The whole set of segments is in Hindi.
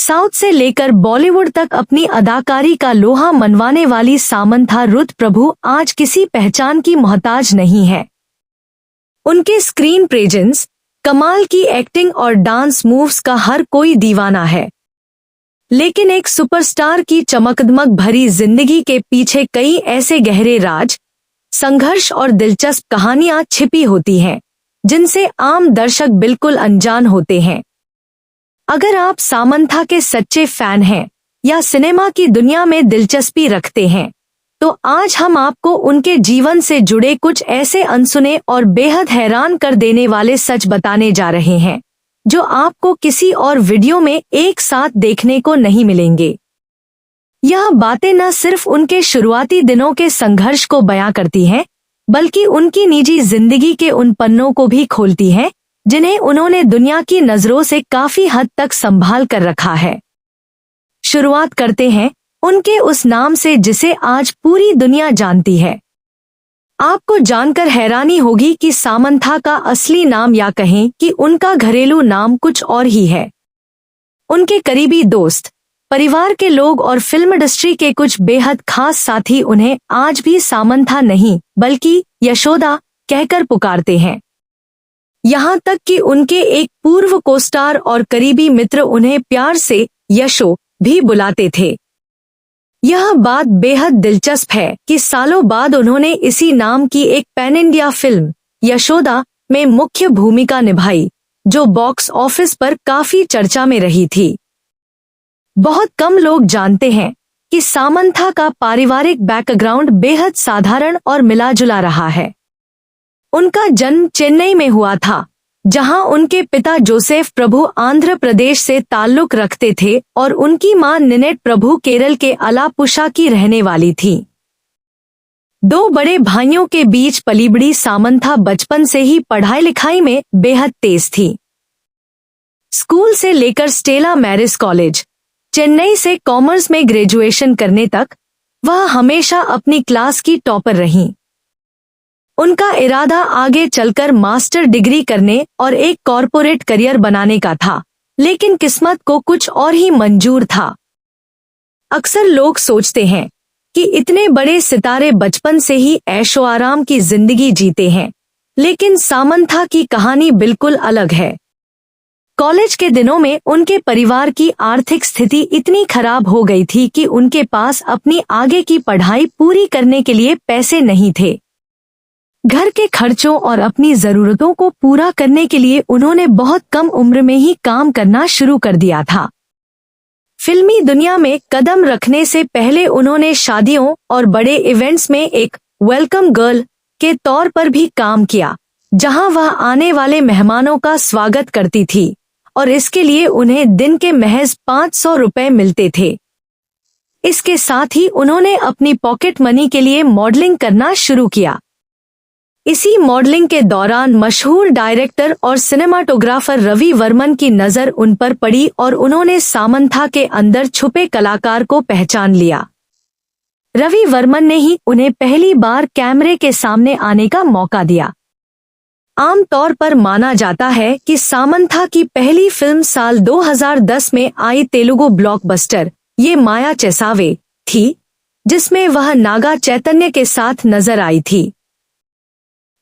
साउथ से लेकर बॉलीवुड तक अपनी अदाकारी का लोहा मनवाने वाली सामंथा रुथ प्रभु आज किसी पहचान की मोहताज नहीं है। उनके स्क्रीन प्रेजेंस, कमाल की एक्टिंग और डांस मूव्स का हर कोई दीवाना है। लेकिन एक सुपरस्टार की चमकदमक भरी जिंदगी के पीछे कई ऐसे गहरे राज, संघर्ष और दिलचस्प कहानियां छिपी होती हैं, जिनसे आम दर्शक बिल्कुल अनजान होते हैं। अगर आप सामंथा के सच्चे फैन हैं या सिनेमा की दुनिया में दिलचस्पी रखते हैं, तो आज हम आपको उनके जीवन से जुड़े कुछ ऐसे अनसुने और बेहद हैरान कर देने वाले सच बताने जा रहे हैं, जो आपको किसी और वीडियो में एक साथ देखने को नहीं मिलेंगे। यह बातें न सिर्फ उनके शुरुआती दिनों के संघर्ष को बयां करती हैं, बल्कि उनकी निजी जिंदगी के उन पन्नों को भी खोलती हैं, जिन्हें उन्होंने दुनिया की नजरों से काफी हद तक संभाल कर रखा है। शुरुआत करते हैं उनके उस नाम से जिसे आज पूरी दुनिया जानती है। आपको जानकर हैरानी होगी कि सामंथा का असली नाम या कहें कि उनका घरेलू नाम कुछ और ही है। उनके करीबी दोस्त, परिवार के लोग और फिल्म इंडस्ट्री के कुछ बेहद खास साथी उन्हें आज भी सामंथा नहीं बल्कि यशोदा कहकर पुकारते हैं। यहाँ तक कि उनके एक पूर्व कोस्टार और करीबी मित्र उन्हें प्यार से यशो भी बुलाते थे। यह बात बेहद दिलचस्प है कि सालों बाद उन्होंने इसी नाम की एक पैन इंडिया फिल्म यशोदा में मुख्य भूमिका निभाई, जो बॉक्स ऑफिस पर काफी चर्चा में रही थी। बहुत कम लोग जानते हैं कि सामंथा का पारिवारिक बैकग्राउंड बेहद साधारण और मिला-जुला रहा है। उनका जन्म चेन्नई में हुआ था, जहां उनके पिता जोसेफ प्रभु आंध्र प्रदेश से ताल्लुक रखते थे और उनकी मां निनेट प्रभु केरल के अलापुषा की रहने वाली थी। दो बड़े भाइयों के बीच पली बड़ी सामंथा बचपन से ही पढ़ाई लिखाई में बेहद तेज थी। स्कूल से लेकर स्टेला मैरिस कॉलेज, चेन्नई से कॉमर्स में ग्रेजुएशन करने तक वह हमेशा अपनी क्लास की टॉपर रहीं। उनका इरादा आगे चलकर मास्टर डिग्री करने और एक कॉरपोरेट करियर बनाने का था, लेकिन किस्मत को कुछ और ही मंजूर था। अक्सर लोग सोचते हैं कि इतने बड़े सितारे बचपन से ही ऐशो आराम की जिंदगी जीते हैं, लेकिन सामंथा की कहानी बिल्कुल अलग है। कॉलेज के दिनों में उनके परिवार की आर्थिक स्थिति इतनी खराब हो गई थी कि उनके पास अपनी आगे की पढ़ाई पूरी करने के लिए पैसे नहीं थे। घर के खर्चों और अपनी जरूरतों को पूरा करने के लिए उन्होंने बहुत कम उम्र में ही काम करना शुरू कर दिया था। फिल्मी दुनिया में कदम रखने से पहले उन्होंने शादियों और बड़े इवेंट्स में एक वेलकम गर्ल के तौर पर भी काम किया, जहां वह आने वाले मेहमानों का स्वागत करती थी और इसके लिए उन्हें दिन के महज 500 रुपए मिलते थे। इसके साथ ही उन्होंने अपनी पॉकेट मनी के लिए मॉडलिंग करना शुरू किया। इसी मॉडलिंग के दौरान मशहूर डायरेक्टर और सिनेमाटोग्राफर रवि वर्मन की नजर उन पर पड़ी और उन्होंने सामंथा के अंदर छुपे कलाकार को पहचान लिया। रवि वर्मन ने ही उन्हें पहली बार कैमरे के सामने आने का मौका दिया। आमतौर पर माना जाता है कि सामंथा की पहली फिल्म साल 2010 में आई तेलुगु ब्लॉकबस्टर ये माया चेसावे थी, जिसमें वह नागा चैतन्य के साथ नजर आई थी।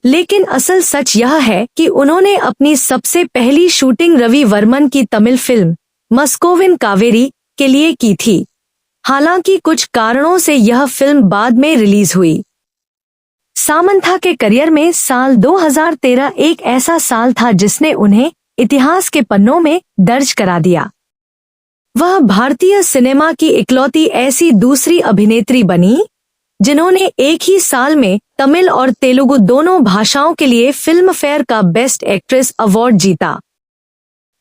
लेकिन असल सच यह है कि उन्होंने अपनी सबसे पहली शूटिंग रवि वर्मन की तमिल फिल्म मस्कोविन कावेरी के लिए की थी। हालांकि कुछ कारणों से यह फिल्म बाद में रिलीज हुई। सामंथा के करियर में साल 2013 एक ऐसा साल था जिसने उन्हें इतिहास के पन्नों में दर्ज करा दिया। वह भारतीय सिनेमा की इकलौती ऐसी दूसरी अभिनेत्री बनी जिन्होंने एक ही साल में तमिल और तेलुगु दोनों भाषाओं के लिए फिल्म फेयर का बेस्ट एक्ट्रेस अवार्ड जीता।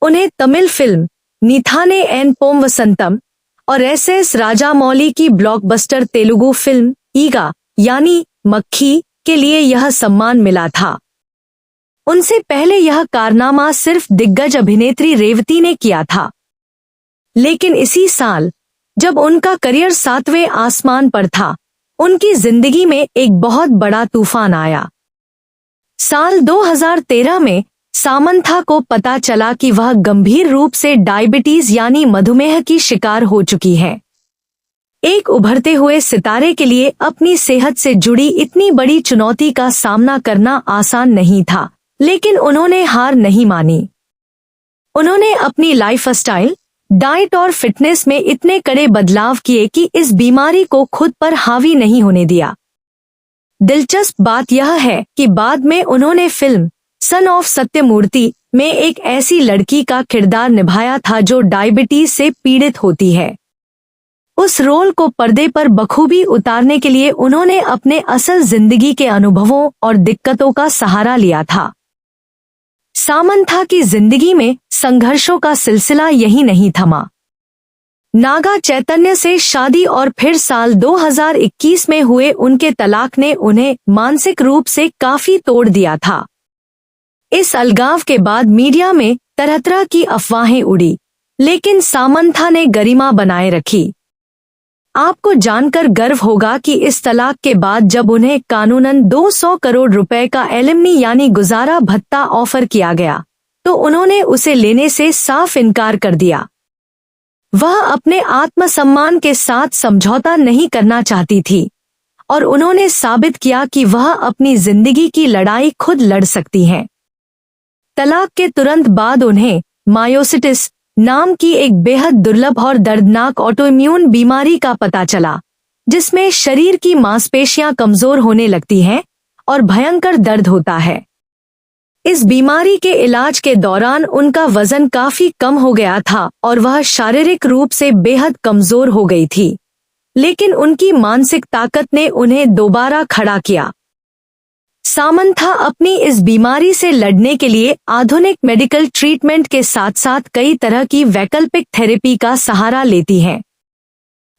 उन्हें तमिल फिल्म नीथाने एन पोम वसंतम और एस राजामौली की ब्लॉकबस्टर तेलुगु फिल्म ईगा यानी मक्खी के लिए यह सम्मान मिला था। उनसे पहले यह कारनामा सिर्फ दिग्गज अभिनेत्री रेवती ने किया था। लेकिन इसी साल जब उनका करियर 7वें आसमान पर था, उनकी जिंदगी में एक बहुत बड़ा तूफान आया। साल 2013 में सामंथा को पता चला कि वह गंभीर रूप से डायबिटीज यानी मधुमेह की शिकार हो चुकी है। एक उभरते हुए सितारे के लिए अपनी सेहत से जुड़ी इतनी बड़ी चुनौती का सामना करना आसान नहीं था, लेकिन उन्होंने हार नहीं मानी। उन्होंने अपनी लाइफस्टाइल, डाइट और फिटनेस में इतने कड़े बदलाव किए कि इस बीमारी को खुद पर हावी नहीं होने दिया। दिलचस्प बात यह है कि बाद में उन्होंने फिल्म सन ऑफ सत्यमूर्ति में एक ऐसी लड़की का किरदार निभाया था जो डायबिटीज से पीड़ित होती है। उस रोल को पर्दे पर बखूबी उतारने के लिए उन्होंने अपने असल जिंदगी के अनुभवों और दिक्कतों का सहारा लिया था। सामंथा की जिंदगी में संघर्षों का सिलसिला यही नहीं थमा। नागा चैतन्य से शादी और फिर साल 2021 में हुए उनके तलाक ने उन्हें मानसिक रूप से काफी तोड़ दिया था। इस अलगाव के बाद मीडिया में तरह तरह की अफवाहें उड़ी, लेकिन सामंथा ने गरिमा बनाए रखी। आपको जानकर गर्व होगा कि इस तलाक के बाद जब उन्हें कानूनन 200 करोड़ रुपए का एलिमनी यानी गुजारा भत्ता ऑफर किया गया, तो उन्होंने उसे लेने से साफ इनकार कर दिया। वह अपने आत्मसम्मान के साथ समझौता नहीं करना चाहती थी और उन्होंने साबित किया कि वह अपनी जिंदगी की लड़ाई खुद लड़ सकती हैं। तलाक के तुरंत बाद उन्हें मायोसिटिस नाम की एक बेहद दुर्लभ और दर्दनाक ऑटोइम्यून बीमारी का पता चला, जिसमें शरीर की मांसपेशियां कमजोर होने लगती हैं और भयंकर दर्द होता है। इस बीमारी के इलाज के दौरान उनका वजन काफी कम हो गया था और वह शारीरिक रूप से बेहद कमजोर हो गई थी, लेकिन उनकी मानसिक ताकत ने उन्हें दोबारा खड़ा किया। सामंथा अपनी इस बीमारी से लड़ने के लिए आधुनिक मेडिकल ट्रीटमेंट के साथ साथ कई तरह की वैकल्पिक थेरेपी का सहारा लेती हैं।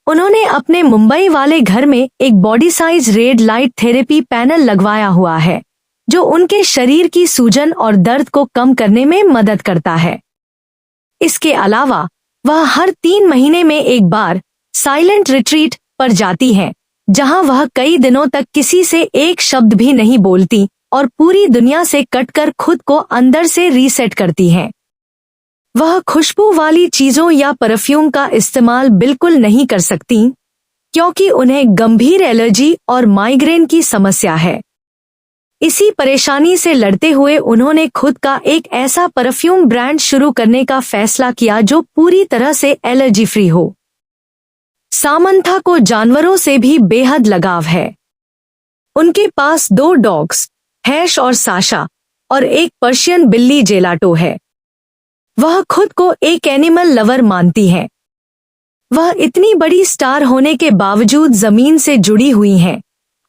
उन्होंने अपने मुंबई वाले घर में एक body size red light therapy panel लगवाया हुआ है, जो उनके शरीर की सूजन और दर्द को कम करने में मदद करता है। इसके अलावा वह हर 3 महीने में एक बार साइलेंट रिट्रीट पर जाती हैं, जहां वह कई दिनों तक किसी से एक शब्द भी नहीं बोलती और पूरी दुनिया से कटकर खुद को अंदर से रीसेट करती हैं। वह खुशबू वाली चीजों या परफ्यूम का इस्तेमाल बिल्कुल नहीं कर सकती, क्योंकि उन्हें गंभीर एलर्जी और माइग्रेन की समस्या है। इसी परेशानी से लड़ते हुए उन्होंने खुद का एक ऐसा परफ्यूम ब्रांड शुरू करने का फैसला किया जो पूरी तरह से एलर्जी फ्री हो। सामंथा को जानवरों से भी बेहद लगाव है। उनके पास 2 डॉग्स, हैश और साशा, और एक पर्शियन बिल्ली जेलाटो है। वह खुद को एक एनिमल लवर मानती हैं। वह इतनी बड़ी स्टार होने के बावजूद जमीन से जुड़ी हुई हैं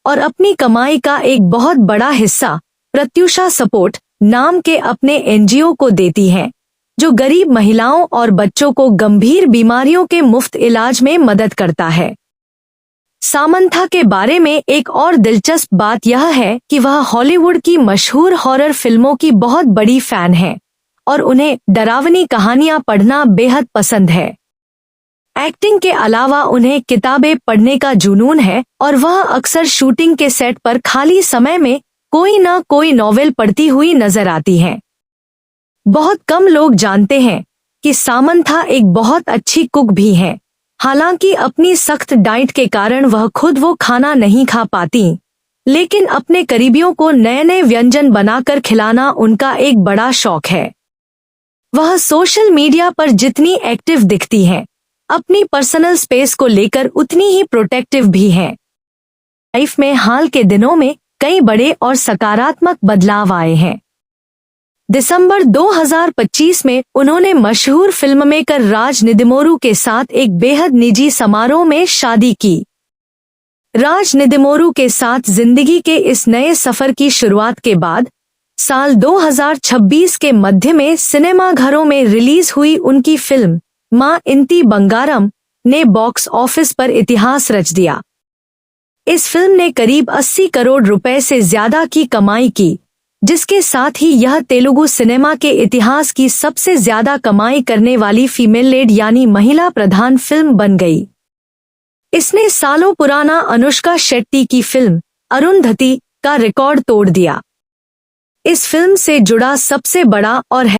और अपनी कमाई का एक बहुत बड़ा हिस्सा प्रत्युषा सपोर्ट नाम के अपने एनजीओ को देती हैं, जो गरीब महिलाओं और बच्चों को गंभीर बीमारियों के मुफ्त इलाज में मदद करता है। सामंथा के बारे में एक और दिलचस्प बात यह है कि वह हॉलीवुड की मशहूर हॉरर फिल्मों की बहुत बड़ी फैन है और उन्हें डरावनी कहानियां पढ़ना बेहद पसंद है। एक्टिंग के अलावा उन्हें किताबें पढ़ने का जुनून है और वह अक्सर शूटिंग के सेट पर खाली समय में कोई न कोई नॉवेल पढ़ती हुई नजर आती हैं। बहुत कम लोग जानते हैं कि सामंथा एक बहुत अच्छी कुक भी हैं। हालांकि अपनी सख्त डाइट के कारण वह खुद वो खाना नहीं खा पाती, लेकिन अपने करीबियों को नए नए व्यंजन बनाकर खिलाना उनका एक बड़ा शौक है। वह सोशल मीडिया पर जितनी एक्टिव दिखती हैं, अपनी पर्सनल स्पेस को लेकर उतनी ही प्रोटेक्टिव भी हैं। लाइफ में हाल के दिनों में कई बड़े और सकारात्मक बदलाव आए हैं। दिसंबर 2025 में उन्होंने मशहूर फिल्ममेकर राज निदमोरू के साथ एक बेहद निजी समारोह में शादी की। राज निदमोरू के साथ जिंदगी के इस नए सफर की शुरुआत के बाद साल 2026 के मध्य में सिनेमाघरों में रिलीज हुई उनकी फिल्म मां इंती बंगारम ने बॉक्स ऑफिस पर इतिहास रच दिया। इस फिल्म ने करीब 80 करोड़ रुपए से ज्यादा की कमाई की, जिसके साथ ही यह तेलुगु सिनेमा के इतिहास की सबसे ज्यादा कमाई करने वाली फीमेल लेड यानी महिला प्रधान फिल्म बन गई। इसने सालों पुराना अनुष्का शेट्टी की फिल्म अरुंधति का रिकॉर्ड तोड़ दिया। इस फिल्म से जुड़ा सबसे बड़ा और